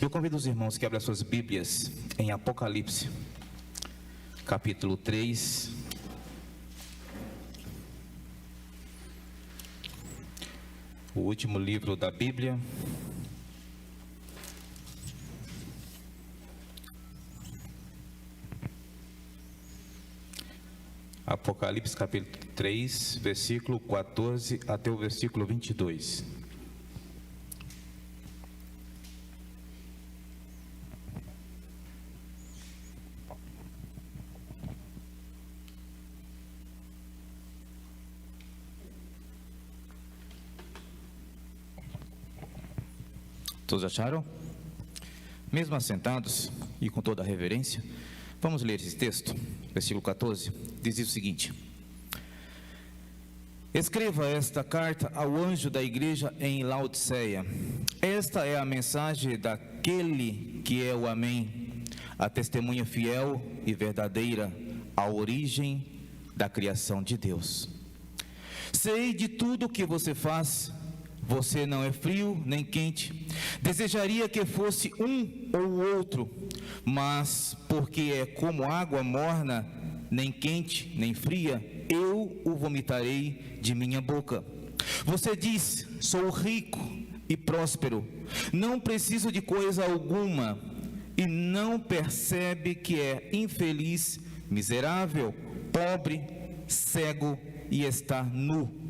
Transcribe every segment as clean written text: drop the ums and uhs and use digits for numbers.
Eu convido os irmãos que abrem as suas Bíblias em Apocalipse, capítulo 3. O último livro da Bíblia. Apocalipse capítulo 3, versículo 14 até o versículo 22. Todos acharam? Mesmo assentados e com toda a reverência, vamos ler esse texto, versículo 14, diz o seguinte: Escreva esta carta ao anjo da igreja em Laodiceia. Esta é a mensagem daquele que é o Amém, a testemunha fiel e verdadeira, a origem da criação de Deus. Sei de tudo o que você faz. Você não é frio nem quente. Desejaria que fosse um ou outro, mas porque é como água morna, nem quente nem fria, eu o vomitarei de minha boca. Você diz: sou rico e próspero, não preciso de coisa alguma, e não percebe que é infeliz, miserável, pobre, cego e está nu.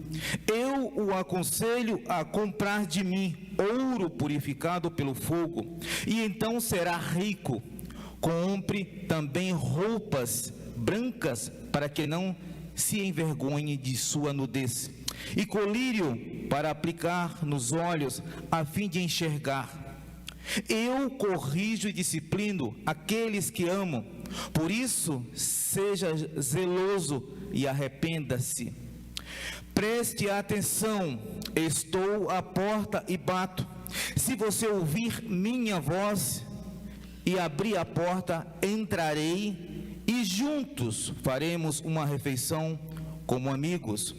Eu o aconselho a comprar de mim ouro purificado pelo fogo, e então será rico. Compre também roupas brancas, para que não se envergonhe de sua nudez, e colírio para aplicar nos olhos, a fim de enxergar. Eu corrijo e disciplino aqueles que amo. Por isso, seja zeloso e arrependa-se. Preste atenção, estou à porta e bato. Se você ouvir minha voz e abrir a porta, entrarei e juntos faremos uma refeição como amigos.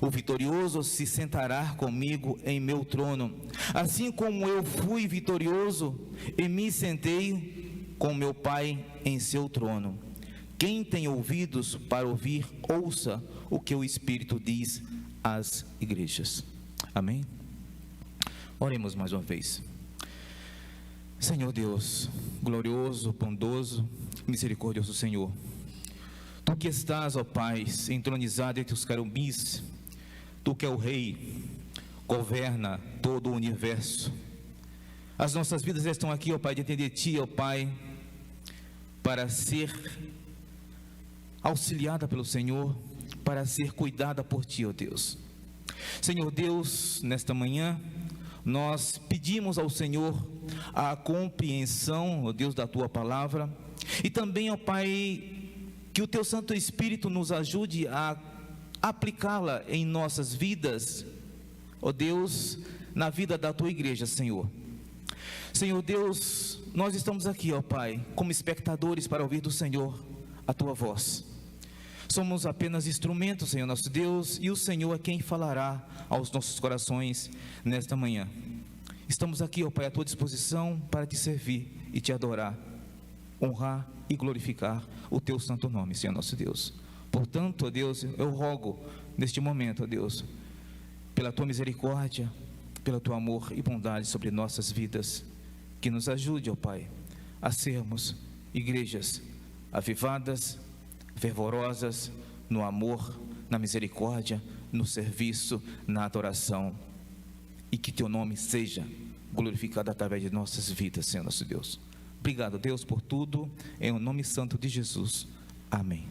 O vitorioso se sentará comigo em meu trono, assim como eu fui vitorioso e me sentei com meu Pai em seu trono. Quem tem ouvidos para ouvir, ouça o que o Espírito diz às igrejas. Amém? Oremos mais uma vez. Senhor Deus, glorioso, bondoso, misericordioso Senhor, Tu que estás, ó Pai, entronizado entre os querubins, Tu que é o Rei, governa todo o universo. As nossas vidas estão aqui, ó Pai, diante de Ti, ó Pai, para ser auxiliada pelo Senhor, para ser cuidada por Ti, ó Deus. Senhor Deus, nesta manhã, nós pedimos ao Senhor a compreensão, ó Deus, da Tua palavra, e também, ó Pai, que o Teu Santo Espírito nos ajude a aplicá-la em nossas vidas, ó Deus, na vida da Tua igreja, Senhor. Senhor Deus, nós estamos aqui, ó Pai, como espectadores para ouvir do Senhor a Tua voz. Somos apenas instrumentos, Senhor nosso Deus, e o Senhor é quem falará aos nossos corações nesta manhã. Estamos aqui, ó Pai, à Tua disposição para Te servir e Te adorar, honrar e glorificar o Teu santo nome, Senhor nosso Deus. Portanto, ó Deus, eu rogo neste momento, ó Deus, pela Tua misericórdia, pelo Teu amor e bondade sobre nossas vidas, que nos ajude, ó Pai, a sermos igrejas avivadas, fervorosas no amor, na misericórdia, no serviço, na adoração, e que Teu nome seja glorificado através de nossas vidas, Senhor nosso Deus. Obrigado, Deus, por tudo, em o nome santo de Jesus. Amém.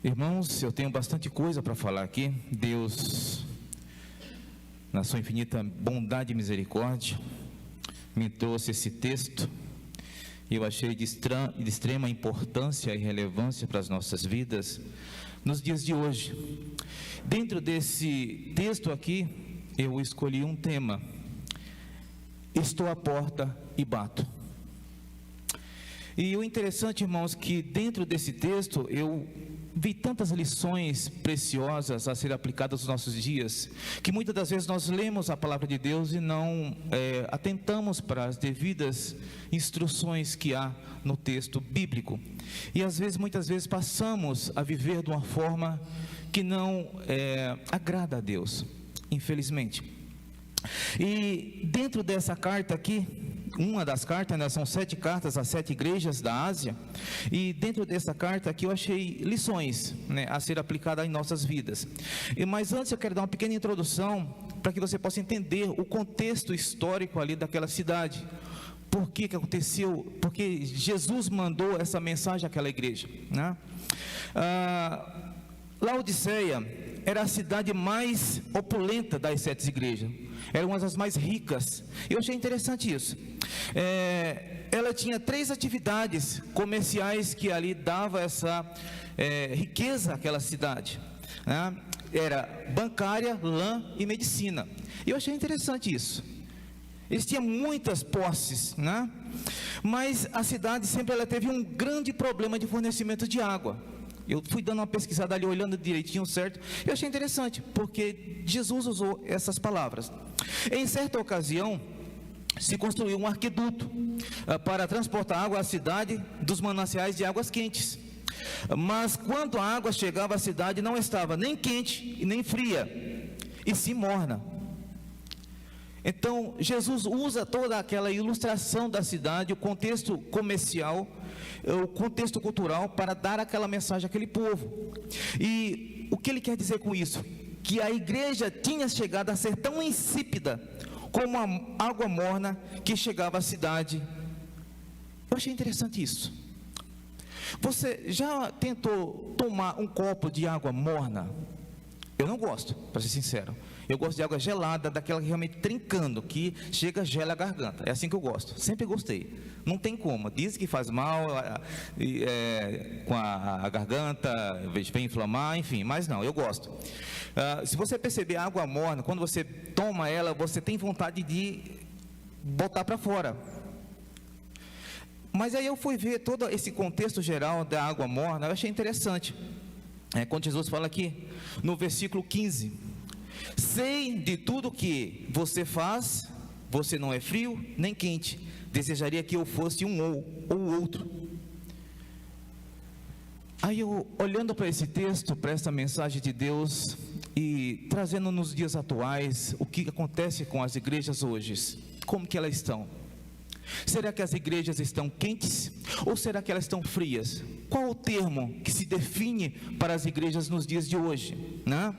Irmãos, eu tenho bastante coisa para falar aqui. Deus, na sua infinita bondade e misericórdia, me trouxe esse texto. Eu achei de extrema importância e relevância para as nossas vidas nos dias de hoje. Dentro desse texto aqui, eu escolhi um tema: estou à porta e bato. E o interessante, irmãos, que dentro desse texto eu vi tantas lições preciosas a serem aplicadas nos nossos dias, que muitas das vezes nós lemos a palavra de Deus e não atentamos para as devidas instruções que há no texto bíblico. E às vezes, muitas vezes, passamos a viver de uma forma que não agrada a Deus, infelizmente. E dentro dessa carta aqui, uma das cartas, né, são 7 cartas às 7 igrejas da Ásia, e dentro dessa carta aqui eu achei lições, né, a ser aplicada em nossas vidas. Mas antes eu quero dar uma pequena introdução para que você possa entender o contexto histórico ali daquela cidade. Por que aconteceu? Porque Jesus mandou essa mensagem àquela igreja, né? Laodiceia era a cidade mais opulenta das 7 igrejas, era uma das mais ricas. Eu achei interessante isso. Ela tinha 3 atividades comerciais que ali dava essa riqueza àquela cidade, né? Era bancária, lã e medicina. Eu achei interessante isso. Eles tinham muitas posses, né? Mas a cidade sempre ela teve um grande problema de fornecimento de água. Eu fui dando uma pesquisada ali, olhando direitinho, certo? Eu achei interessante, porque Jesus usou essas palavras. Em certa ocasião, se construiu um aqueduto para transportar água à cidade dos mananciais de águas quentes. Mas quando a água chegava à cidade, não estava nem quente e nem fria, e sim morna. Então, Jesus usa toda aquela ilustração da cidade, o contexto comercial, o contexto cultural, para dar aquela mensagem àquele povo. E o que ele quer dizer com isso? Que a igreja tinha chegado a ser tão insípida como a água morna que chegava à cidade. Eu achei interessante isso. Você já tentou tomar um copo de água morna? Eu não gosto, para ser sincero. Eu gosto de água gelada, daquela que realmente trincando, que chega, gela a garganta. É assim que eu gosto, sempre gostei. Não tem como, diz que faz mal com a garganta, vem inflamar, enfim, mas não, eu gosto. Se você perceber a água morna, quando você toma ela, você tem vontade de botar para fora. Mas aí eu fui ver todo esse contexto geral da água morna, eu achei interessante. Quando Jesus fala aqui, no versículo 15: sei de tudo que você faz, você não é frio nem quente, desejaria que eu fosse um ou outro. Aí eu, olhando para esse texto, para essa mensagem de Deus, e trazendo nos dias atuais, o que acontece com as igrejas hoje, como que elas estão? Será que as igrejas estão quentes ou será que elas estão frias? Qual o termo que se define para as igrejas nos dias de hoje, né?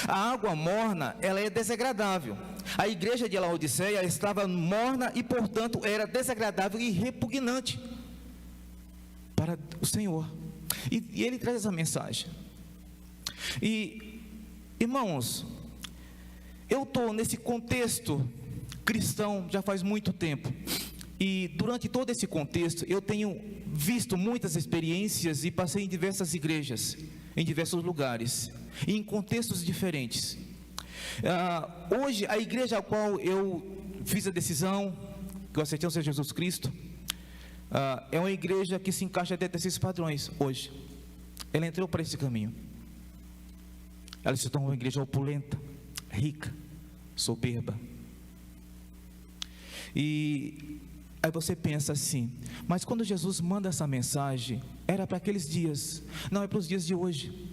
A água morna, ela é desagradável. A igreja de Laodiceia estava morna e, portanto, era desagradável e repugnante para o Senhor. E ele traz essa mensagem. E, irmãos, eu estou nesse contexto cristão já faz muito tempo. E durante todo esse contexto, eu tenho visto muitas experiências e passei em diversas igrejas, em diversos lugares, e em contextos diferentes. Hoje, a igreja a qual eu fiz a decisão, que eu aceitei o Senhor Jesus Cristo, é uma igreja que se encaixa dentro desses padrões hoje. Ela entrou para esse caminho. Ela se tornou uma igreja opulenta, rica, soberba. E aí você pensa assim, mas quando Jesus manda essa mensagem, era para aqueles dias, não é para os dias de hoje.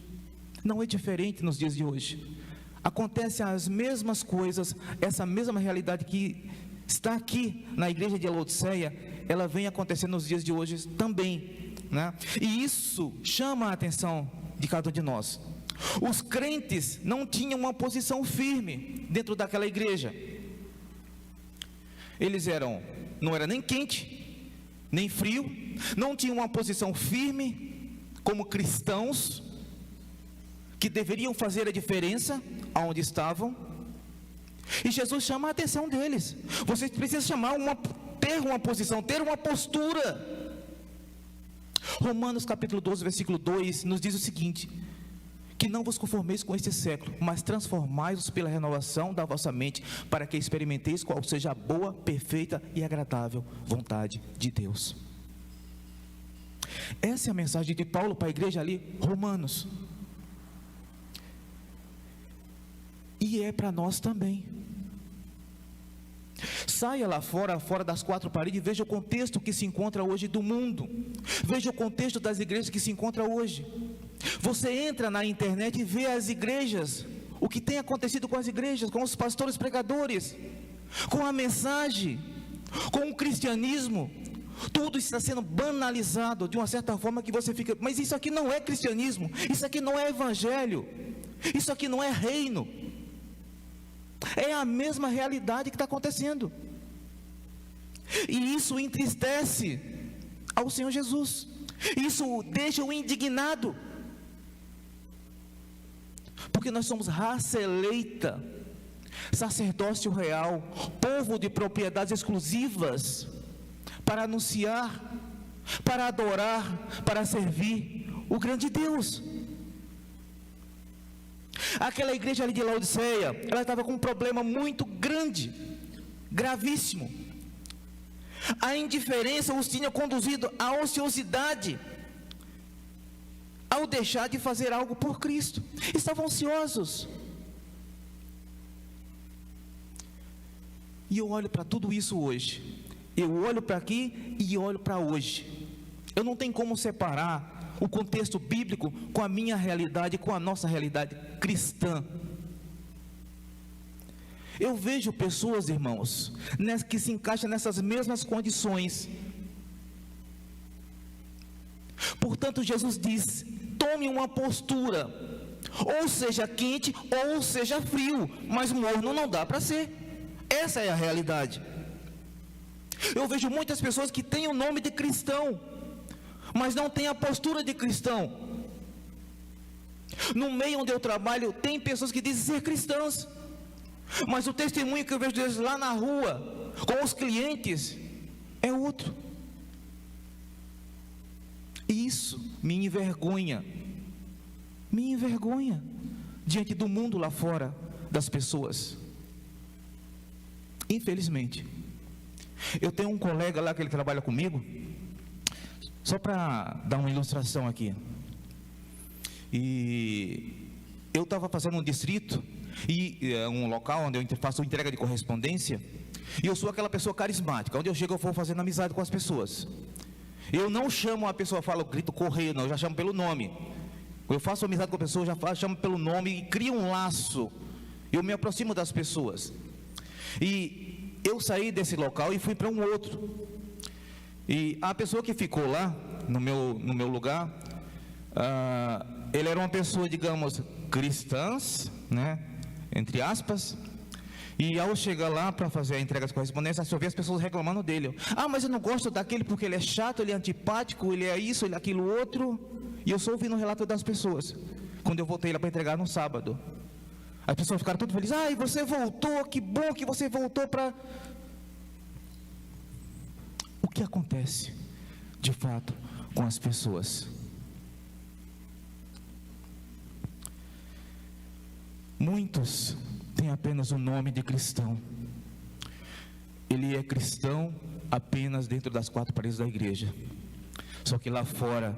Não é diferente nos dias de hoje. Acontecem as mesmas coisas, essa mesma realidade que está aqui na igreja de Laodiceia, ela vem acontecendo nos dias de hoje também, né? E isso chama a atenção de cada um de nós. Os crentes não tinham uma posição firme dentro daquela igreja. Eles não era nem quente, nem frio, não tinham uma posição firme como cristãos que deveriam fazer a diferença aonde estavam. E Jesus chama a atenção deles. Vocês precisam ter uma posição, ter uma postura. Romanos capítulo 12, versículo 2 nos diz o seguinte: que não vos conformeis com este século, mas transformai-vos pela renovação da vossa mente, para que experimenteis qual seja a boa, perfeita e agradável vontade de Deus. Essa é a mensagem de Paulo para a igreja ali, Romanos. E é para nós também. Saia lá fora, fora das quatro paredes, e veja o contexto que se encontra hoje do mundo. Veja o contexto das igrejas que se encontra hoje. Você entra na internet e vê as igrejas, o que tem acontecido com as igrejas, com os pastores pregadores, com a mensagem, com o cristianismo. Tudo está sendo banalizado de uma certa forma que você fica, mas isso aqui não é cristianismo, isso aqui não é evangelho, isso aqui não é reino. É a mesma realidade que está acontecendo. E isso entristece ao Senhor Jesus. Isso deixa-o indignado. Porque nós somos raça eleita, sacerdócio real, povo de propriedades exclusivas, para anunciar, para adorar, para servir o grande Deus. Aquela igreja ali de Laodiceia, ela estava com um problema muito grande, gravíssimo. A indiferença os tinha conduzido à ociosidade, ao deixar de fazer algo por Cristo. Estavam ansiosos. E eu olho para tudo isso hoje. Eu olho para aqui e olho para hoje. Eu não tenho como separar o contexto bíblico com a minha realidade, com a nossa realidade cristã. Eu vejo pessoas, irmãos, que se encaixam nessas mesmas condições. Portanto, Jesus diz: tome uma postura, ou seja quente, ou seja frio, mas morno não dá para ser. Essa é a realidade. Eu vejo muitas pessoas que têm o nome de cristão, mas não têm a postura de cristão. No meio onde eu trabalho, tem pessoas que dizem ser cristãs, mas o testemunho que eu vejo deles lá na rua, com os clientes, é outro. E isso me envergonha diante do mundo lá fora, das pessoas. Infelizmente, eu tenho um colega lá que ele trabalha comigo, só para dar uma ilustração aqui. E eu estava fazendo um distrito, e um local onde eu faço entrega de correspondência, e eu sou aquela pessoa carismática. Onde eu chego eu vou fazendo amizade com as pessoas. Eu não chamo a pessoa, falo, grito correio, não, eu já chamo pelo nome. Eu faço amizade com a pessoa, chamo pelo nome e crio um laço. Eu me aproximo das pessoas. E eu saí desse local e fui para um outro. E a pessoa que ficou lá, no meu lugar, ele era uma pessoa, digamos, cristãs, né, entre aspas. E ao chegar lá para fazer a entrega de correspondência, eu vi as pessoas reclamando dele. Ah, mas eu não gosto daquele porque ele é chato, ele é antipático, ele é isso, ele é aquilo outro. E eu só ouvindo o relato das pessoas, quando eu voltei lá para entregar no sábado. As pessoas ficaram todas felizes. Ah, e você voltou, que bom que você voltou para... O que acontece, de fato, com as pessoas? Muitos têm apenas o nome de cristão. Ele é cristão apenas dentro das quatro paredes da igreja. Só que lá fora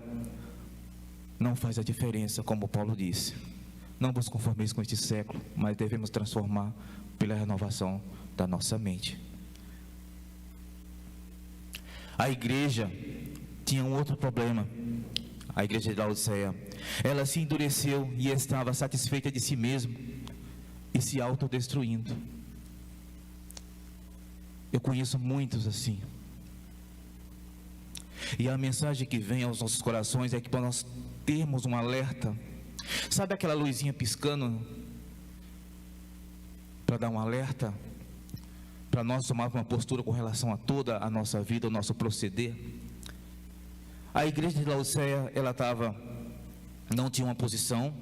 não faz a diferença, como Paulo disse. Não vos conformeis com este século, mas devemos transformar pela renovação da nossa mente. A igreja tinha um outro problema. A igreja de Laodiceia, ela se endureceu e estava satisfeita de si mesma e se autodestruindo. Eu conheço muitos assim. E a mensagem que vem aos nossos corações é que para nós termos um alerta, sabe aquela luzinha piscando para dar um alerta, para nós tomarmos uma postura com relação a toda a nossa vida, o nosso proceder? A igreja de Laodiceia, ela não tinha uma posição,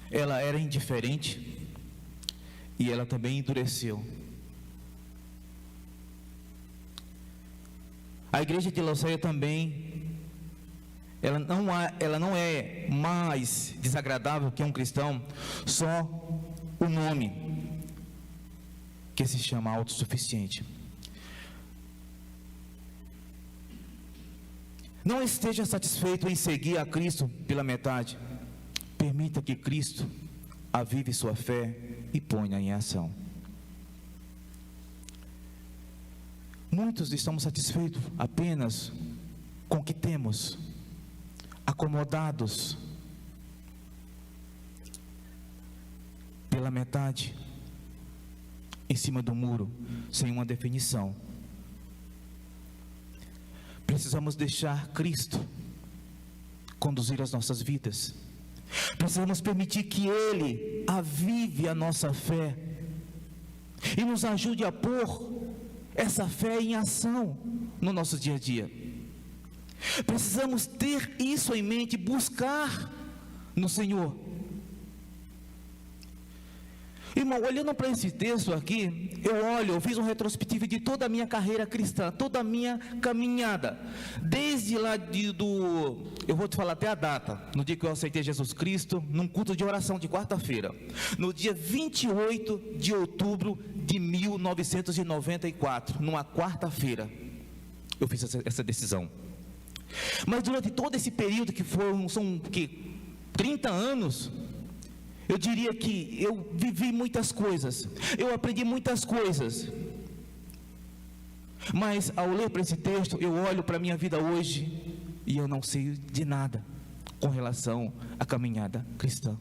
ela era indiferente e ela também endureceu. A igreja de Laodiceia também, ela não é mais desagradável que um cristão, só o nome, que se chama autossuficiente. Não esteja satisfeito em seguir a Cristo pela metade. Permita que Cristo avive sua fé e ponha em ação. Muitos estamos satisfeitos apenas com o que temos, acomodados pela metade, em cima do muro, sem uma definição. Precisamos deixar Cristo conduzir as nossas vidas. Precisamos permitir que Ele avive a nossa fé e nos ajude a pôr essa fé em ação no nosso dia a dia. Precisamos ter isso em mente, buscar no Senhor. Irmão, olhando para esse texto aqui, eu fiz um retrospectivo de toda a minha carreira cristã, toda a minha caminhada, desde lá eu vou te falar até a data, no dia que eu aceitei Jesus Cristo, num culto de oração de quarta-feira, no dia 28 de outubro de 1994, numa quarta-feira, eu fiz essa decisão. Mas durante todo esse período, são 30 anos, eu diria que eu vivi muitas coisas, eu aprendi muitas coisas, mas ao ler para esse texto, eu olho para a minha vida hoje, e eu não sei de nada, com relação à caminhada cristã.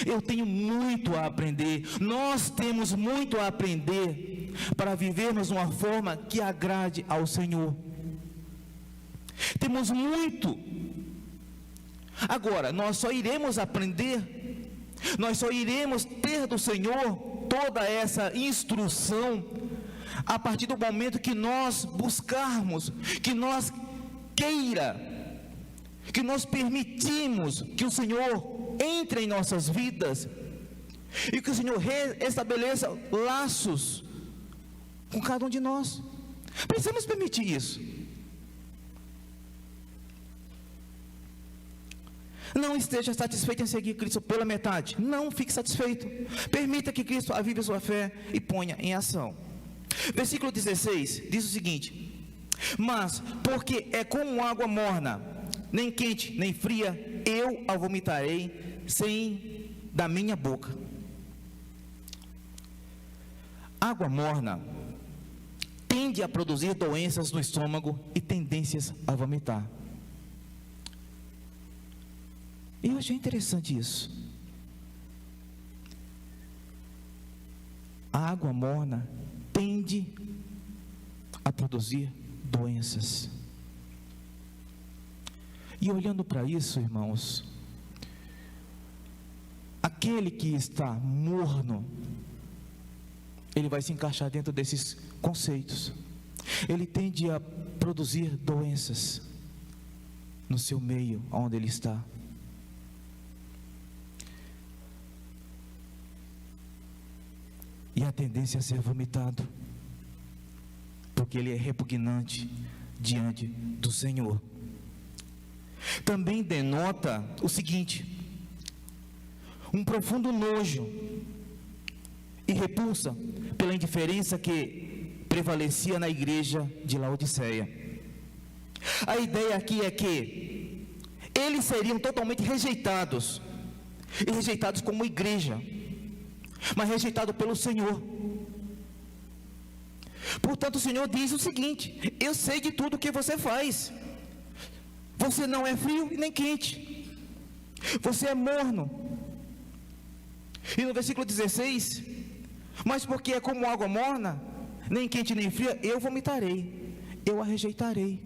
Eu tenho muito a aprender, nós temos muito a aprender, para vivermos de uma forma que agrade ao Senhor. Temos muito. Agora, nós só iremos aprender, nós só iremos ter do Senhor toda essa instrução a partir do momento que nós buscarmos, que nós que nós permitimos que o Senhor entre em nossas vidas e que o Senhor estabeleça laços com cada um de nós. Precisamos permitir isso. Não esteja satisfeito em seguir Cristo pela metade. Não fique satisfeito. Permita que Cristo avive a sua fé e ponha em ação. Versículo 16 diz o seguinte: mas porque é como água morna, nem quente nem fria, eu a vomitarei sem da minha boca. Água morna tende a produzir doenças no estômago e tendências a vomitar. E eu achei interessante isso. A água morna tende a produzir doenças. E olhando para isso, irmãos, aquele que está morno, ele vai se encaixar dentro desses conceitos. Ele tende a produzir doenças no seu meio, onde ele está. E a tendência a ser vomitado, porque ele é repugnante diante do Senhor. Também denota o seguinte: um profundo nojo e repulsa pela indiferença que prevalecia na igreja de Laodiceia. A ideia aqui é que eles seriam totalmente rejeitados, e rejeitados como igreja, mas rejeitado pelo Senhor. Portanto, o Senhor diz o seguinte: eu sei de tudo o que você faz. Você não é frio e nem quente, você é morno. E no versículo 16: mas porque é como água morna, nem quente nem fria, eu vomitarei, eu a rejeitarei.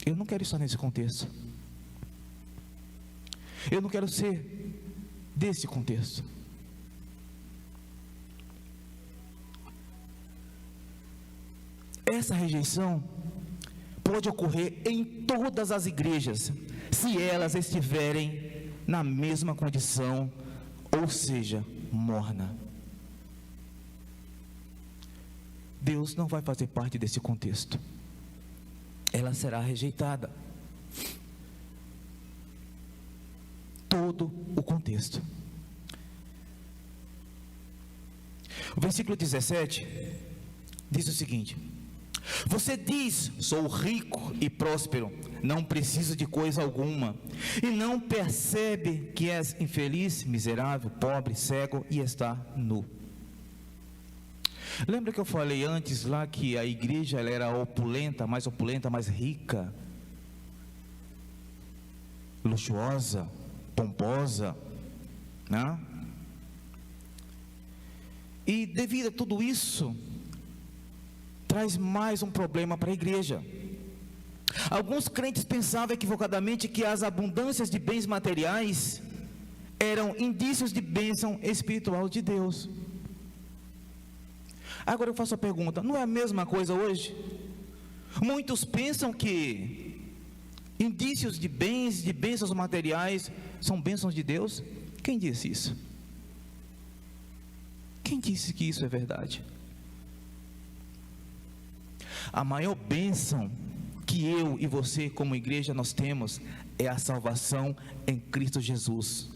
Eu não quero estar nesse contexto. Eu não quero ser desse contexto. Essa rejeição pode ocorrer em todas as igrejas, se elas estiverem na mesma condição, ou seja, morna. Deus não vai fazer parte desse contexto. Ela será rejeitada. Todo o contexto. O versículo 17 diz o seguinte: você diz, sou rico e próspero, não preciso de coisa alguma, e não percebe que és infeliz, miserável, pobre, cego e está nu. Lembra que eu falei antes lá que a igreja ela era opulenta, mais rica, luxuosa, pomposa, né? E devido a tudo isso, traz mais um problema para a igreja. Alguns crentes pensavam equivocadamente que as abundâncias de bens materiais eram indícios de bênção espiritual de Deus. Agora eu faço a pergunta: não é a mesma coisa hoje? Muitos pensam que indícios de bens, de bênçãos materiais, são bênçãos de Deus. Quem disse isso? Quem disse que isso é verdade? A maior bênção que eu e você como igreja nós temos é a salvação em Cristo Jesus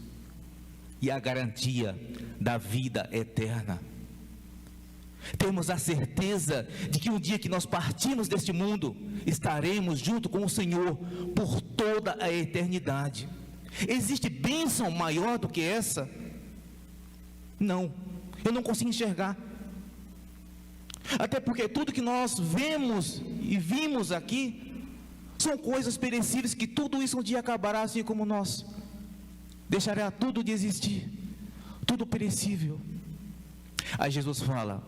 e a garantia da vida eterna. Temos a certeza de que um dia que nós partimos deste mundo, estaremos junto com o Senhor por toda a eternidade. Existe bênção maior do que essa? Não, eu não consigo enxergar. Até porque tudo que nós vemos e vimos aqui são coisas perecíveis, que tudo isso um dia acabará, assim como nós. Deixará tudo de existir, tudo perecível. Aí Jesus fala: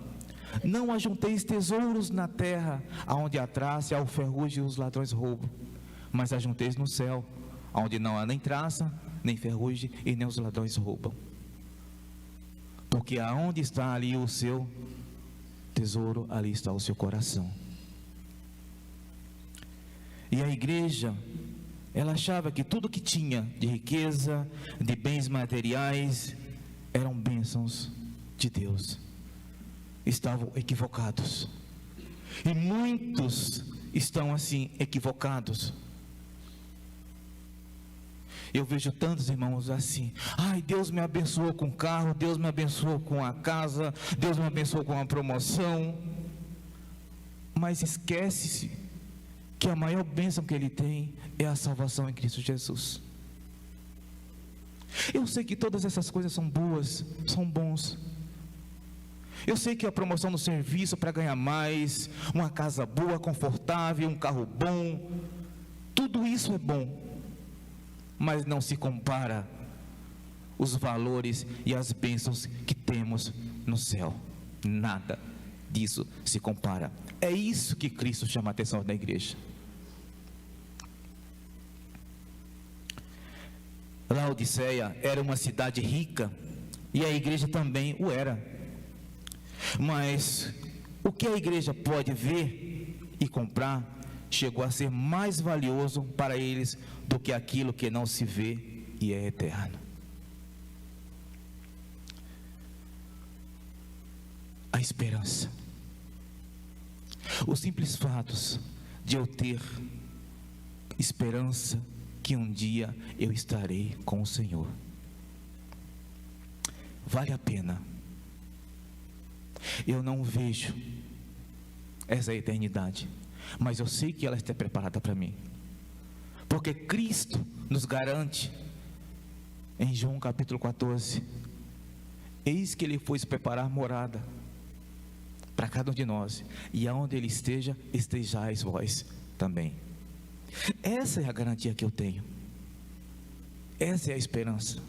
não ajunteis tesouros na terra, aonde a traça e a ferrugem os ladrões roubam, mas ajunteis no céu, onde não há nem traça, nem ferrugem e nem os ladrões roubam. Porque aonde está ali o seu tesouro, ali está o seu coração. E a igreja, ela achava que tudo que tinha de riqueza, de bens materiais, eram bênçãos de Deus. Estavam equivocados. E muitos estão assim, equivocados. Eu vejo tantos irmãos assim: ai, Deus me abençoou com carro, Deus me abençoou com a casa, Deus me abençoou com a promoção. Mas esquece-se que a maior bênção que ele tem é a salvação em Cristo Jesus. Eu sei que todas essas coisas são boas, são bons. Eu sei que a promoção no serviço para ganhar mais, uma casa boa, confortável, um carro bom, tudo isso é bom. Mas não se compara os valores e as bênçãos que temos no céu. Nada disso se compara. É isso que Cristo chama a atenção da igreja. Laodiceia era uma cidade rica, e a igreja também o era. Mas o que a igreja pode ver e comprar chegou a ser mais valioso para eles do que aquilo que não se vê e é eterno. A esperança. Os simples fatos de eu ter esperança que um dia eu estarei com o Senhor, vale a pena. Eu não vejo essa eternidade, mas eu sei que ela está preparada para mim, porque Cristo nos garante em João capítulo 14: eis que Ele foi se preparar morada para cada um de nós, e aonde Ele esteja, estejais vós também. Essa é a garantia que eu tenho, essa é a esperança.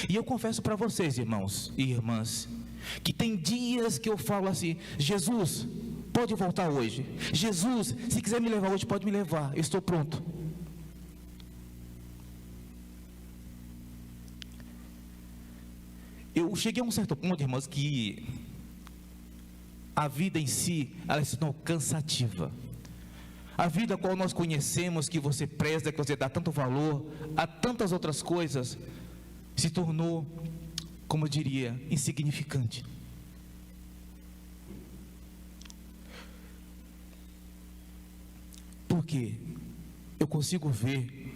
E eu confesso para vocês, irmãos e irmãs, que tem dias que eu falo assim: Jesus, pode voltar hoje. Jesus, se quiser me levar hoje, pode me levar, eu estou pronto. Eu cheguei a um certo ponto, irmãos, que a vida em si, ela se tornou cansativa. A vida a qual nós conhecemos, que você preza, que você dá tanto valor a tantas outras coisas, se tornou, como eu diria, insignificante. Porque eu consigo ver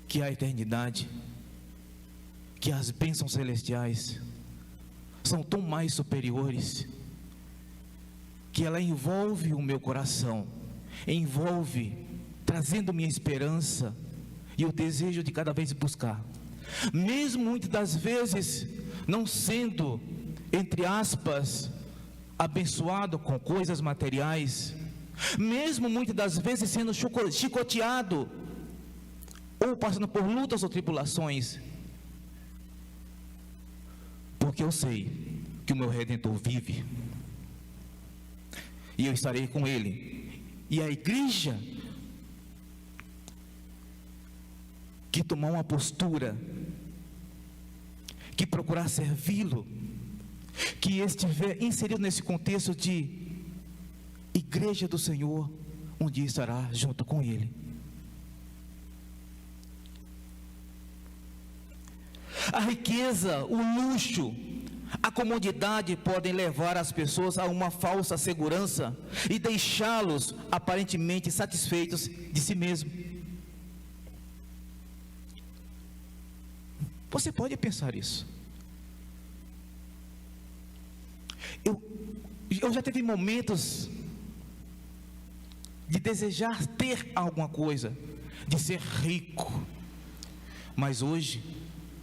que a eternidade, que as bênçãos celestiais são tão mais superiores, que ela envolve o meu coração, envolve, trazendo minha esperança e o desejo de cada vez buscar, mesmo muitas das vezes não sendo, entre aspas, abençoado com coisas materiais, mesmo muitas das vezes sendo chicoteado, ou passando por lutas ou tribulações, porque eu sei que o meu Redentor vive, e eu estarei com Ele, e a igreja que tomar uma postura, que procurar servi-lo, que estiver inserido nesse contexto de igreja do Senhor, um dia estará junto com Ele. A riqueza, o luxo, a comodidade podem levar as pessoas a uma falsa segurança e deixá-los aparentemente satisfeitos de si mesmo. Você pode pensar isso. Eu já tive momentos de desejar ter alguma coisa, de ser rico, mas hoje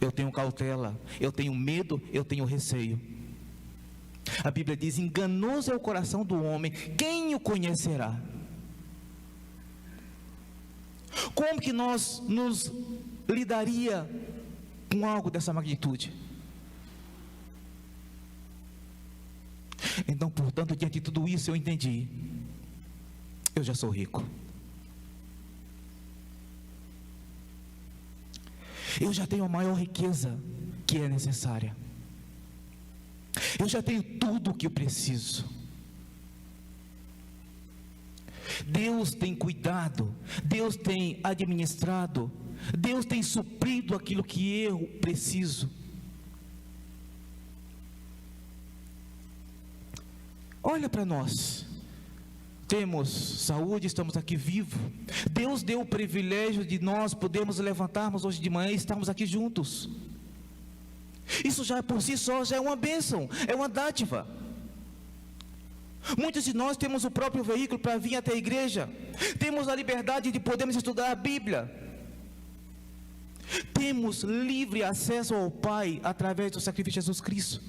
eu tenho cautela, eu tenho medo, eu tenho receio. A Bíblia diz: enganoso é o coração do homem, quem o conhecerá? Como que nós nos lidaria com algo dessa magnitude? Então, portanto, diante de tudo isso, eu entendi: eu já sou rico. Eu já tenho a maior riqueza que é necessária. Eu já tenho tudo o que eu preciso. Deus tem cuidado, Deus tem administrado, Deus tem suprido aquilo que eu preciso. Olha para nós. Temos saúde, estamos aqui vivos. Deus deu o privilégio de nós podermos levantarmos hoje de manhã e estarmos aqui juntos. Isso já por si só já é uma bênção, é uma dádiva. Muitos de nós temos o próprio veículo para vir até a igreja. Temos a liberdade de podermos estudar a Bíblia. Temos livre acesso ao Pai através do sacrifício de Jesus Cristo.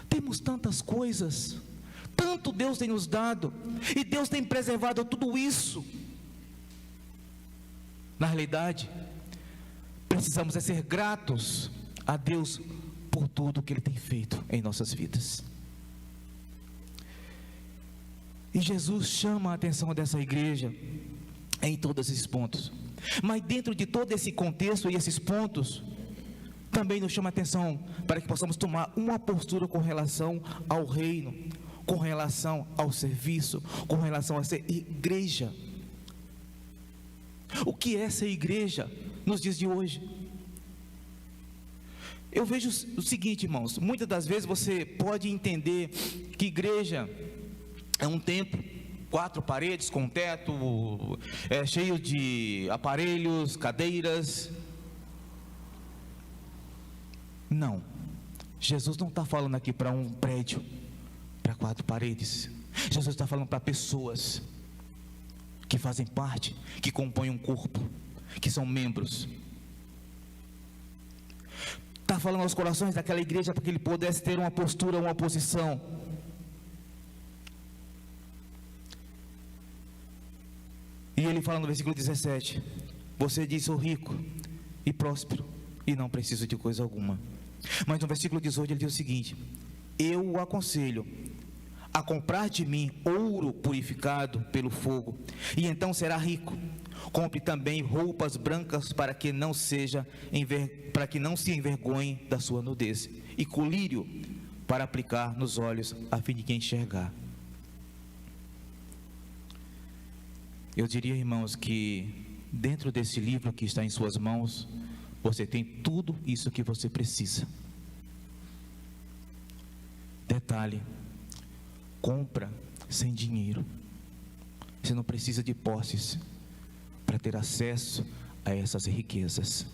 Temos tantas coisas, tanto Deus tem nos dado, e Deus tem preservado tudo isso. Na realidade, precisamos ser gratos a Deus por tudo que Ele tem feito em nossas vidas. E Jesus chama a atenção dessa igreja em todos esses pontos. Mas dentro de todo esse contexto e esses pontos, também nos chama a atenção para que possamos tomar uma postura com relação ao reino, com relação ao serviço, com relação a ser igreja. O que é ser igreja nos dias de hoje? Eu vejo o seguinte, irmãos: muitas das vezes você pode entender que igreja é um templo, 4 paredes com teto, cheio de aparelhos, cadeiras. Não, Jesus não está falando aqui para um prédio, para 4 paredes. Jesus está falando para pessoas que fazem parte, que compõem um corpo, que são membros. Está falando aos corações daquela igreja para que ele pudesse ter uma postura, uma posição. E ele fala no versículo 17: você diz: sou rico e próspero e não preciso de coisa alguma. Mas no versículo 18 ele diz o seguinte: eu o aconselho a comprar de mim ouro purificado pelo fogo, e então será rico. Compre também roupas brancas para que não se envergonhe da sua nudez, e colírio para aplicar nos olhos, a fim de que enxergar. Eu diria, irmãos, que dentro desse livro que está em suas mãos, você tem tudo isso que você precisa. Detalhe: compra sem dinheiro. Você não precisa de posses para ter acesso a essas riquezas.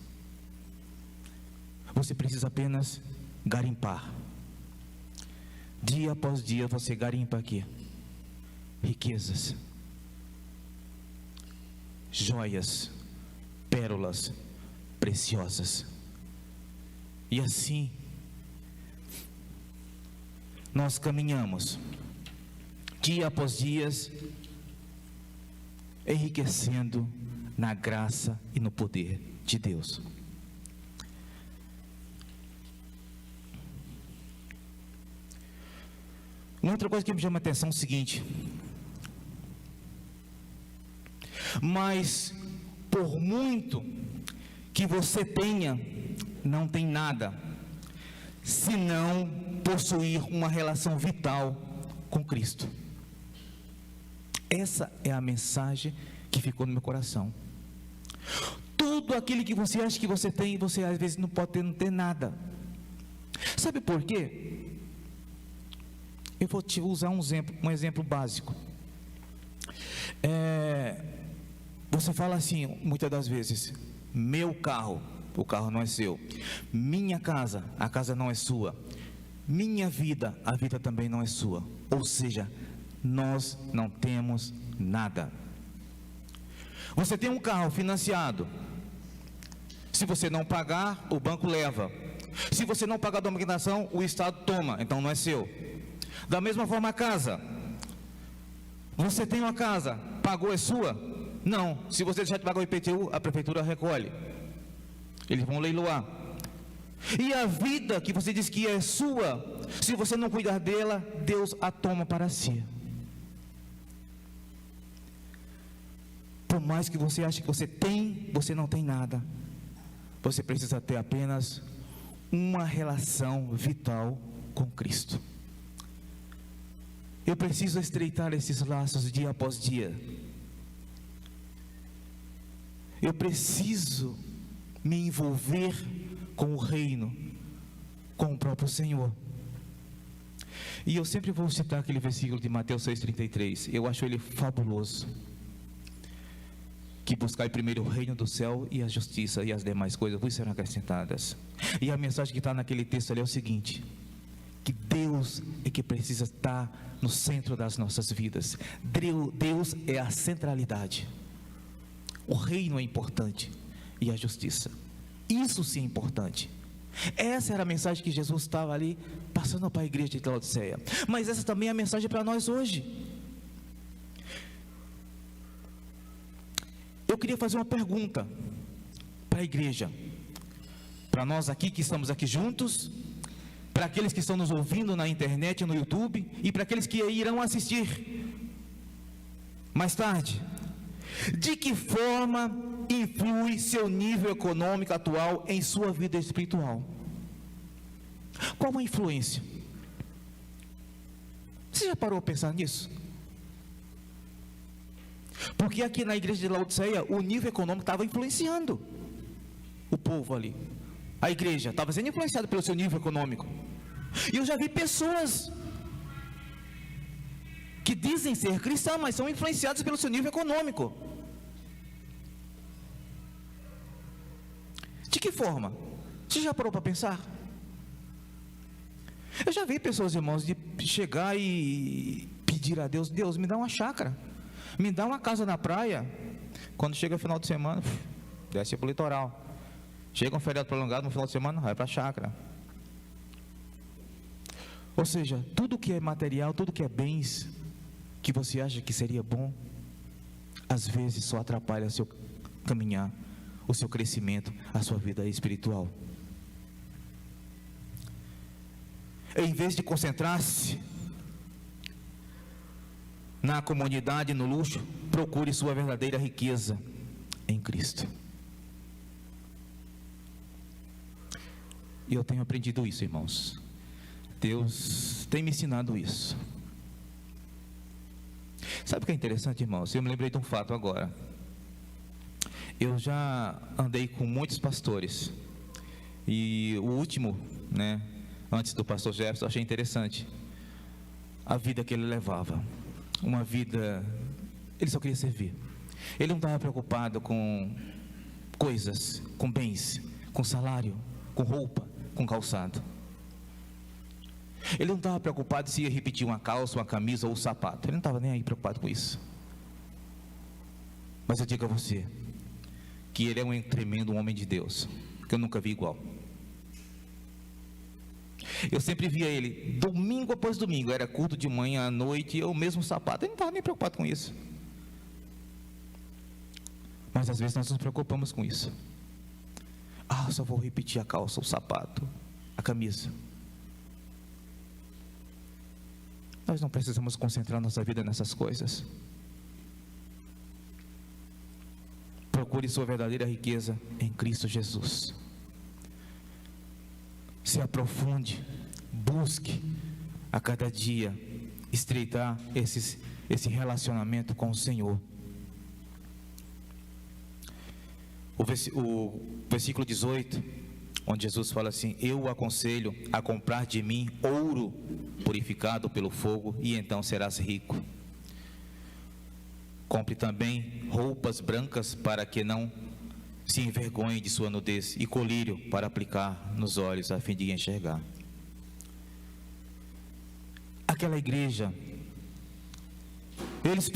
Você precisa apenas garimpar. Dia após dia você garimpa aqui riquezas, joias, pérolas preciosas. E assim nós caminhamos dia após dia, enriquecendo na graça e no poder de Deus. Uma outra coisa que me chama a atenção é o seguinte: mas por muito que você tenha, não tem nada, se não possuir uma relação vital com Cristo. Essa é a mensagem que ficou no meu coração. Tudo aquilo que você acha que você tem, você às vezes não pode ter, não ter nada. Sabe por quê? Eu vou te usar um exemplo básico. Você fala assim, muitas das vezes: meu carro, o carro não é seu. Minha casa, a casa não é sua. Minha vida, a vida também não é sua. Ou seja, nós não temos nada. Você tem um carro financiado. Se você não pagar, o banco leva. Se você não pagar a documentação, o Estado toma, então não é seu. Da mesma forma a casa. Você tem uma casa, pagou, é sua? Não. Se você deixar de pagar o IPTU, a prefeitura recolhe. Eles vão leiloar. E a vida que você diz que é sua, se você não cuidar dela, Deus a toma para si. Por mais que você ache que você tem, você não tem nada. Você precisa ter apenas uma relação vital com Cristo. Eu preciso estreitar esses laços dia após dia. Eu preciso me envolver com o reino, com o próprio Senhor. E eu sempre vou citar aquele versículo de Mateus 6,33. Eu acho ele fabuloso. Que buscai primeiro o reino do céu e a justiça, e as demais coisas vos serão acrescentadas. E a mensagem que está naquele texto ali é o seguinte: que Deus é que precisa estar no centro das nossas vidas. Deus é a centralidade. O reino é importante e a justiça. Isso sim é importante. Essa era a mensagem que Jesus estava ali passando para a igreja de Laodiceia. Mas essa também é a mensagem para nós hoje. Eu queria fazer uma pergunta para a igreja, para nós aqui que estamos aqui juntos, para aqueles que estão nos ouvindo na internet, no YouTube, e para aqueles que irão assistir mais tarde. De que forma influi seu nível econômico atual em sua vida espiritual? Qual a influência? Você já parou a pensar nisso? Porque aqui na igreja de Laodiceia, o nível econômico estava influenciando o povo ali. A igreja estava sendo influenciada pelo seu nível econômico. E eu já vi pessoas que dizem ser cristãs, mas são influenciadas pelo seu nível econômico. De que forma? Você já parou para pensar? Eu já vi pessoas, irmãos, de chegar e pedir a Deus: Deus, me dá uma chácara, me dá uma casa na praia. Quando chega o final de semana, desce para o litoral. Chega um feriado prolongado no final de semana, vai para a chácara. Ou seja, tudo que é material, tudo que é bens, que você acha que seria bom, às vezes só atrapalha o seu caminhar, o seu crescimento, a sua vida espiritual. Em vez de concentrar-se na comunidade, no luxo, procure sua verdadeira riqueza em Cristo. E eu tenho aprendido isso, irmãos. Deus tem me ensinado isso. Sabe o que é interessante, irmãos? Eu me lembrei de um fato agora. Eu já andei com muitos pastores. E o último, antes do pastor Jefferson, eu achei interessante a vida que ele levava. Uma vida, ele só queria servir. Ele não estava preocupado com coisas, com bens, com salário, com roupa, com calçado. Ele não estava preocupado se ia repetir uma calça, uma camisa ou um sapato. Ele não estava nem aí preocupado com isso. Mas eu digo a você que ele é um tremendo homem de Deus, que eu nunca vi igual. Eu sempre via ele, domingo após domingo, era culto de manhã à noite, o mesmo sapato. Ele não estava nem preocupado com isso. Mas às vezes nós nos preocupamos com isso. Só vou repetir a calça, o sapato, a camisa. Nós não precisamos concentrar nossa vida nessas coisas. Procure sua verdadeira riqueza em Cristo Jesus. Se aprofunde, busque a cada dia estreitar esse relacionamento com o Senhor. O versículo 18, onde Jesus fala assim: eu o aconselho a comprar de mim ouro purificado pelo fogo, e então serás rico. Compre também roupas brancas para que não se envergonhe de sua nudez, e colírio para aplicar nos olhos a fim de enxergar. Aquela igreja, eles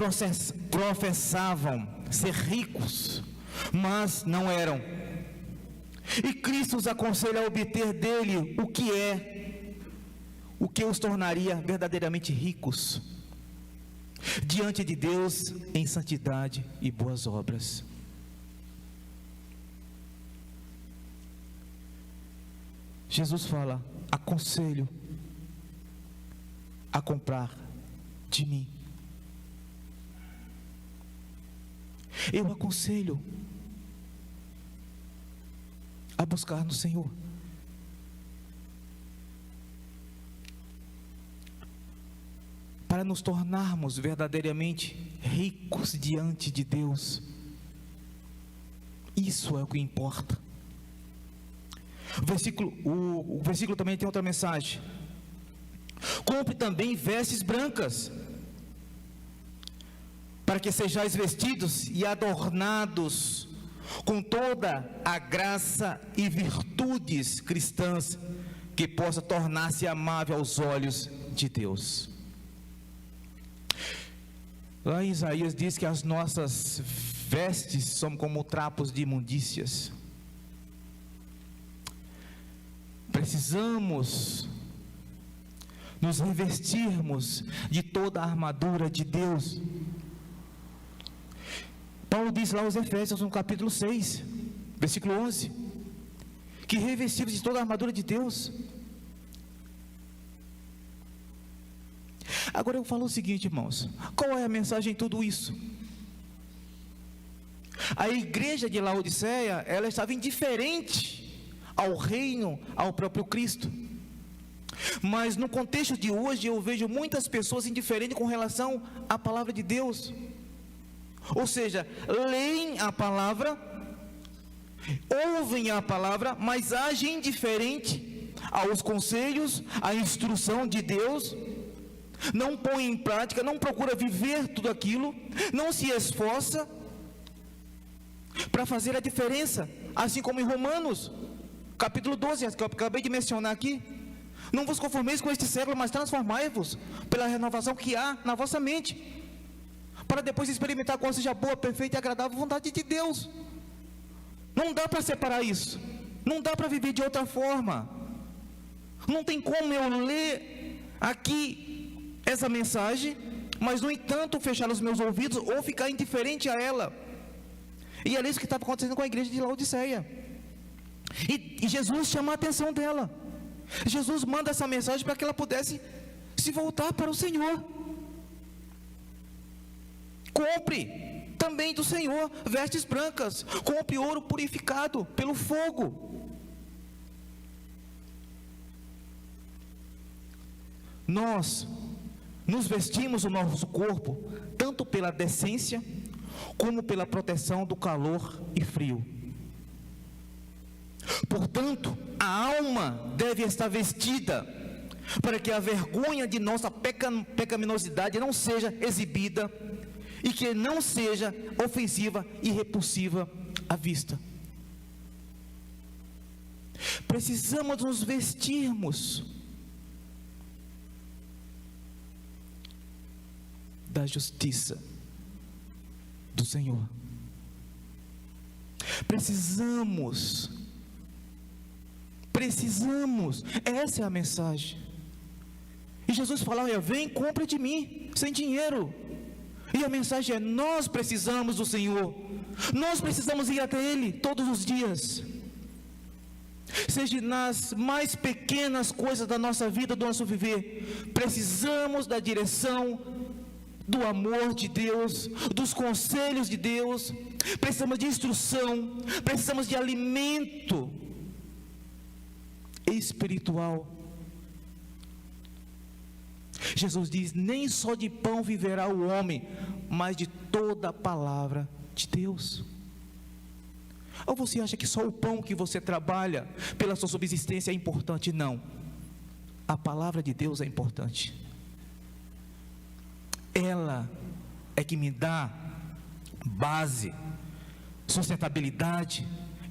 professavam ser ricos, mas não eram. E Cristo os aconselha a obter dele o que os tornaria verdadeiramente ricos diante de Deus em santidade e boas obras. Jesus fala: aconselho a comprar de mim. Eu aconselho a buscar no Senhor. Para nos tornarmos verdadeiramente ricos diante de Deus. Isso é o que importa. O versículo também tem outra mensagem. Compre também vestes brancas, para que sejais vestidos e adornados com toda a graça e virtudes cristãs, que possa tornar-se amável aos olhos de Deus. Lá em Isaías diz que as nossas vestes são como trapos de imundícias. Precisamos nos revestirmos de toda a armadura de Deus. Paulo diz lá aos Efésios, no capítulo 6, versículo 11, que revestidos de toda a armadura de Deus. Agora eu falo o seguinte, irmãos: qual é a mensagem em tudo isso? A igreja de Laodiceia, ela estava indiferente ao reino, ao próprio Cristo. Mas no contexto de hoje, eu vejo muitas pessoas indiferentes com relação à palavra de Deus. Ou seja, leem a palavra, ouvem a palavra, mas agem indiferente aos conselhos, à instrução de Deus. Não põe em prática, não procura viver tudo aquilo, não se esforça para fazer a diferença, assim como em Romanos, capítulo 12, que eu acabei de mencionar aqui: não vos conformeis com este século, mas transformai-vos pela renovação que há na vossa mente, para depois experimentar qual seja a boa, perfeita e agradável vontade de Deus. Não dá para separar isso, não dá para viver de outra forma. Não tem como eu ler aqui essa mensagem, mas no entanto fechar os meus ouvidos ou ficar indiferente a ela. E era isso que estava acontecendo com a igreja de Laodiceia. E Jesus chama a atenção dela. Jesus manda essa mensagem para que ela pudesse se voltar para o Senhor. Compre também do Senhor vestes brancas, compre ouro purificado pelo fogo. Nós nos vestimos o nosso corpo tanto pela decência como pela proteção do calor e frio. Portanto, a alma deve estar vestida para que a vergonha de nossa pecaminosidade não seja exibida e que não seja ofensiva e repulsiva à vista. Precisamos nos vestirmos da justiça do Senhor. Precisamos, essa é a mensagem. E Jesus fala: olha, vem, compra de mim, sem dinheiro. E a mensagem é: nós precisamos do Senhor, nós precisamos ir até Ele todos os dias, seja nas mais pequenas coisas da nossa vida, do nosso viver. Precisamos da direção, do amor de Deus, dos conselhos de Deus. Precisamos de instrução, precisamos de alimento espiritual. Jesus diz: nem só de pão viverá o homem, mas de toda a palavra de Deus. Ou você acha que só o pão que você trabalha pela sua subsistência é importante? Não, a palavra de Deus é importante. Ela é que me dá base, sustentabilidade.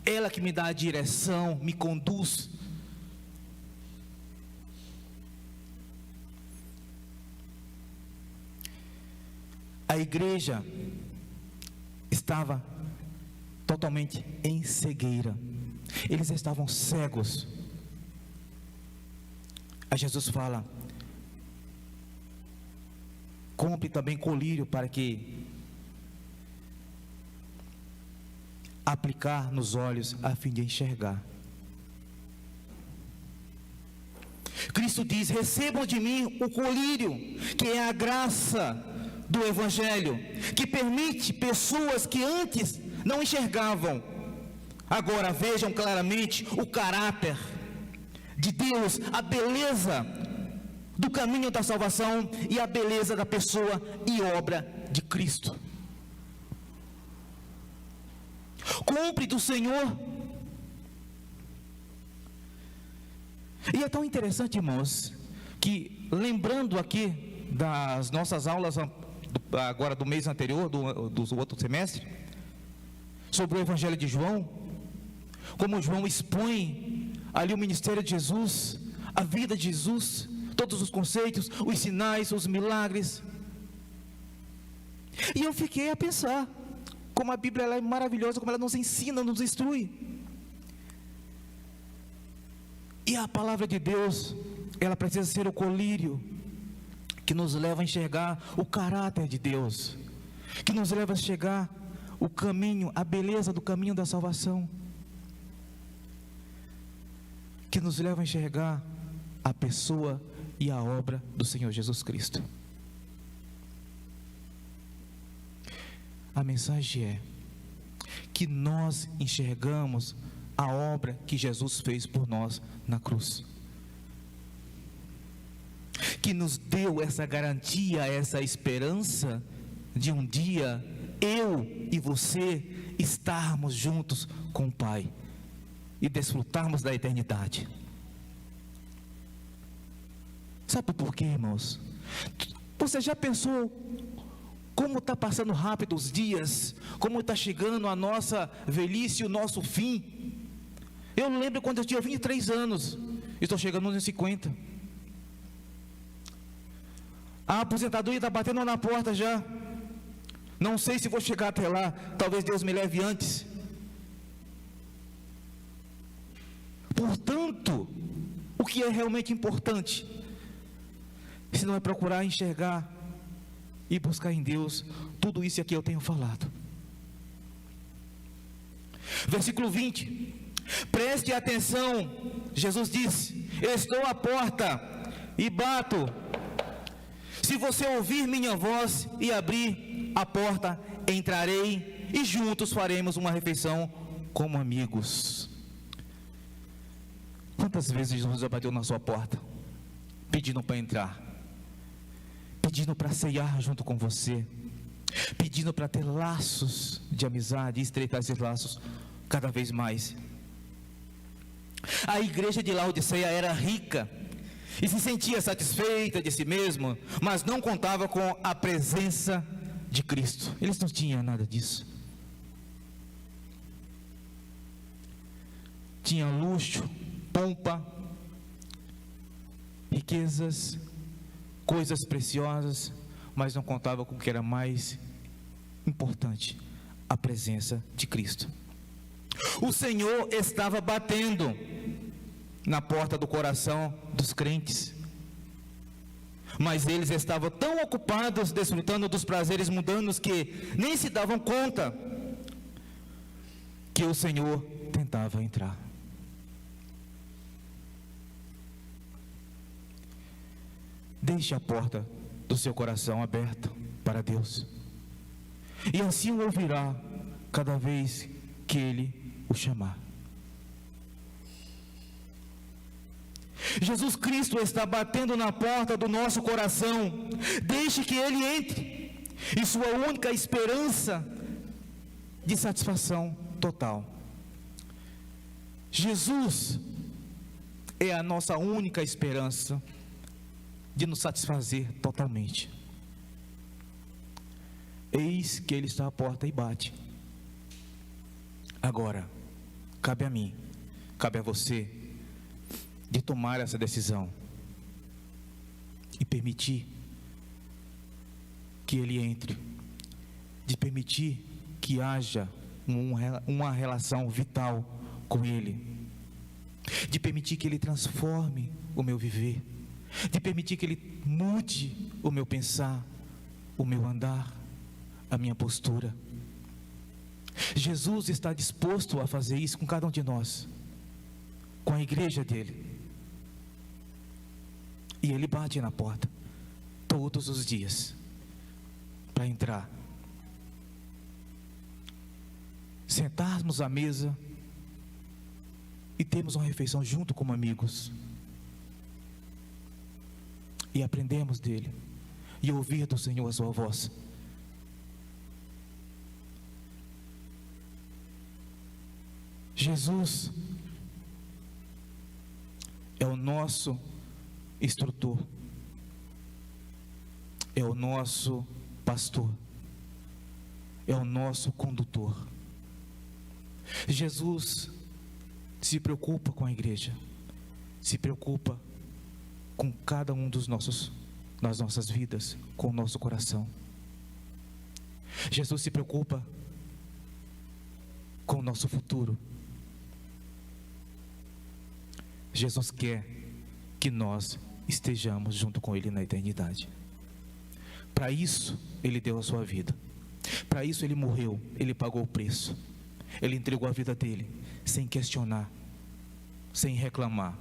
Ela que me dá a direção, me conduz. A igreja estava totalmente em cegueira. Eles estavam cegos. Aí Jesus fala: compre também colírio para que aplicar nos olhos a fim de enxergar. Cristo diz: recebam de mim o colírio, que é a graça do Evangelho, que permite pessoas que antes não enxergavam, agora vejam claramente o caráter de Deus, a beleza do caminho da salvação e a beleza da pessoa e obra de Cristo. Compre do Senhor. E é tão interessante, irmãos, que lembrando aqui das nossas aulas agora do mês anterior, do outro semestre, sobre o Evangelho de João, como João expõe ali o ministério de Jesus, a vida de Jesus, todos os conceitos, os sinais, os milagres. E eu fiquei a pensar como a Bíblia ela é maravilhosa, como ela nos ensina, nos instrui. E a palavra de Deus, ela precisa ser o colírio que nos leva a enxergar o caráter de Deus, que nos leva a enxergar o caminho, a beleza do caminho da salvação, que nos leva a enxergar a pessoa e a obra do Senhor Jesus Cristo. A mensagem é que nós enxergamos a obra que Jesus fez por nós na cruz, que nos deu essa garantia, essa esperança de um dia eu e você estarmos juntos com o Pai e desfrutarmos da eternidade. Sabe por quê, irmãos? Você já pensou como está passando rápido os dias, como está chegando a nossa velhice, o nosso fim? Eu lembro quando eu tinha 23 anos, estou chegando nos 50. A aposentadoria está batendo na porta já. Não sei se vou chegar até lá, talvez Deus me leve antes. Portanto, o que é realmente importante, se não é procurar enxergar e buscar em Deus tudo isso aqui eu tenho falado. Versículo 20, preste atenção. Jesus disse: estou à porta e bato. Se você ouvir minha voz e abrir a porta, entrarei e juntos faremos uma refeição como amigos. Quantas vezes Jesus já bateu na sua porta, pedindo para entrar, pedindo para ceiar junto com você, pedindo para ter laços de amizade e estreitar esses laços cada vez mais. A igreja de Laodiceia era rica e se sentia satisfeita de si mesma, mas não contava com a presença de Cristo. Eles não tinham nada disso. Tinha luxo, pompa, riquezas, coisas preciosas, mas não contava com o que era mais importante: a presença de Cristo. O Senhor estava batendo na porta do coração dos crentes, mas eles estavam tão ocupados desfrutando dos prazeres mundanos que nem se davam conta que o Senhor tentava entrar. Deixe a porta do seu coração aberta para Deus, e assim o ouvirá cada vez que Ele o chamar. Jesus Cristo está batendo na porta do nosso coração. Deixe que Ele entre, e sua única esperança de satisfação total. Jesus é a nossa única esperança de nos satisfazer totalmente. Eis que Ele está à porta e bate. Agora, cabe a mim, cabe a você, de tomar essa decisão e permitir que Ele entre, de permitir que haja uma relação vital com Ele, de permitir que Ele transforme o meu viver, de permitir que Ele mude o meu pensar, o meu andar, a minha postura. Jesus está disposto a fazer isso com cada um de nós, com a igreja dele. E Ele bate na porta todos os dias para entrar, sentarmos à mesa e termos uma refeição junto como amigos, e aprendemos dele e ouvir do Senhor a sua voz. Jesus é o nosso instrutor, é o nosso pastor, é o nosso condutor. Jesus se preocupa com a igreja, se preocupa com cada um das nossas vidas, com o nosso coração. Jesus se preocupa com o nosso futuro. Jesus quer que nós estejamos junto com Ele na eternidade. Para isso Ele deu a sua vida, para isso Ele morreu, Ele pagou o preço, Ele entregou a vida dele sem questionar, sem reclamar,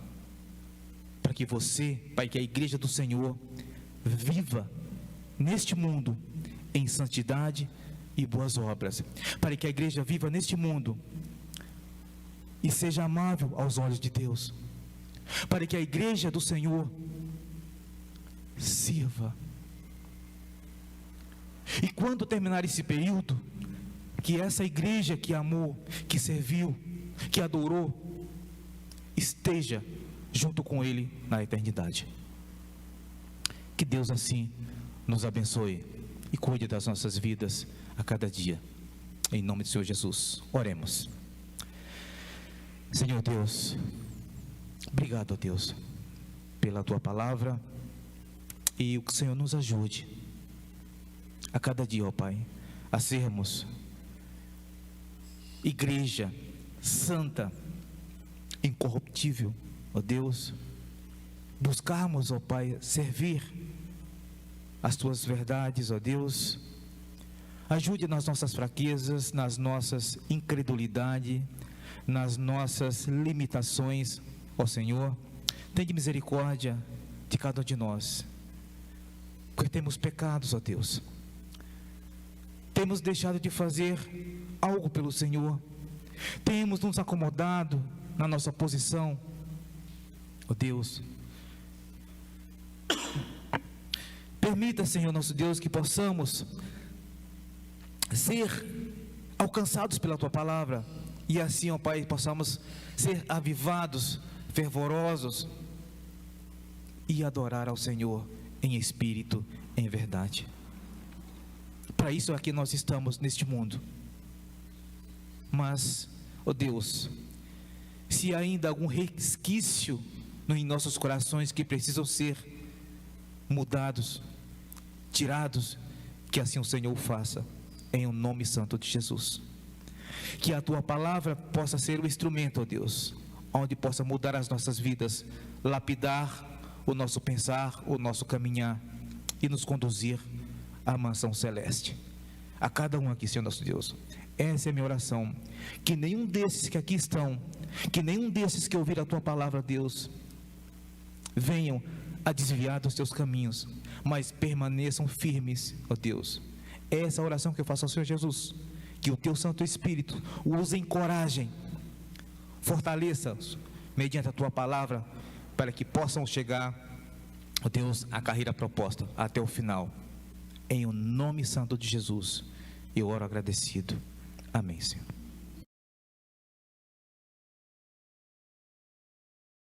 para que você, para que a igreja do Senhor viva neste mundo em santidade e boas obras, para que a igreja viva neste mundo e seja amável aos olhos de Deus, para que a igreja do Senhor sirva. E quando terminar esse período, que essa igreja que amou, que serviu, que adorou, esteja junto com Ele na eternidade. Que Deus assim nos abençoe e cuide das nossas vidas a cada dia, em nome do Senhor Jesus. Oremos. Senhor Deus, obrigado, ó Deus, pela Tua palavra, e que o Senhor nos ajude a cada dia, ó Pai, a sermos igreja santa, incorruptível, ó Deus, buscarmos, ó Pai, servir as Tuas verdades, ó Deus. Ajude nas nossas fraquezas, nas nossas incredulidade, nas nossas limitações, ó Senhor. Tenha misericórdia de cada um de nós, porque temos pecados, ó Deus, temos deixado de fazer algo pelo Senhor, temos nos acomodado na nossa posição, ó Deus. Permita, Senhor nosso Deus, que possamos ser alcançados pela Tua palavra, e assim, ó Pai, possamos ser avivados, fervorosos, e adorar ao Senhor em espírito, em verdade. Para isso aqui nós estamos neste mundo. Mas, ó Deus, se ainda há algum resquício em nossos corações que precisam ser mudados, tirados, que assim o Senhor o faça, em o nome santo de Jesus. Que a Tua palavra possa ser o instrumento, ó Deus, onde possa mudar as nossas vidas, lapidar o nosso pensar, o nosso caminhar e nos conduzir à mansão celeste. A cada um aqui, Senhor nosso Deus, essa é a minha oração. Que nenhum desses que aqui estão, que nenhum desses que ouviram a Tua palavra, Deus, venham a desviar dos Teus caminhos, mas permaneçam firmes, ó Deus. Essa é a oração que eu faço ao Senhor Jesus. Que o Teu Santo Espírito os encoraje, fortaleça-os mediante a Tua palavra, para que possam chegar, ó Deus, à carreira proposta até o final. Em o nome santo de Jesus, eu oro agradecido. Amém, Senhor.